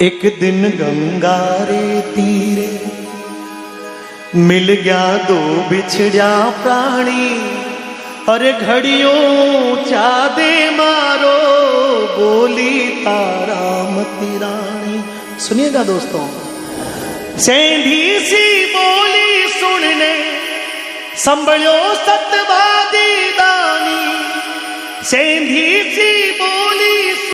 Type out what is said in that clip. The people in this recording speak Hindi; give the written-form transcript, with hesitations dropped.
एक दिन गंगा रे तीरे मिल गया दो बिछड़ा प्राणी। अरे घड़ियों चादे मारो बोली तारा मती रानी। सुनिएगा दोस्तों, सेंधी सी बोली सुनने संभलो सतवादी दानी। सेंधी सी बोली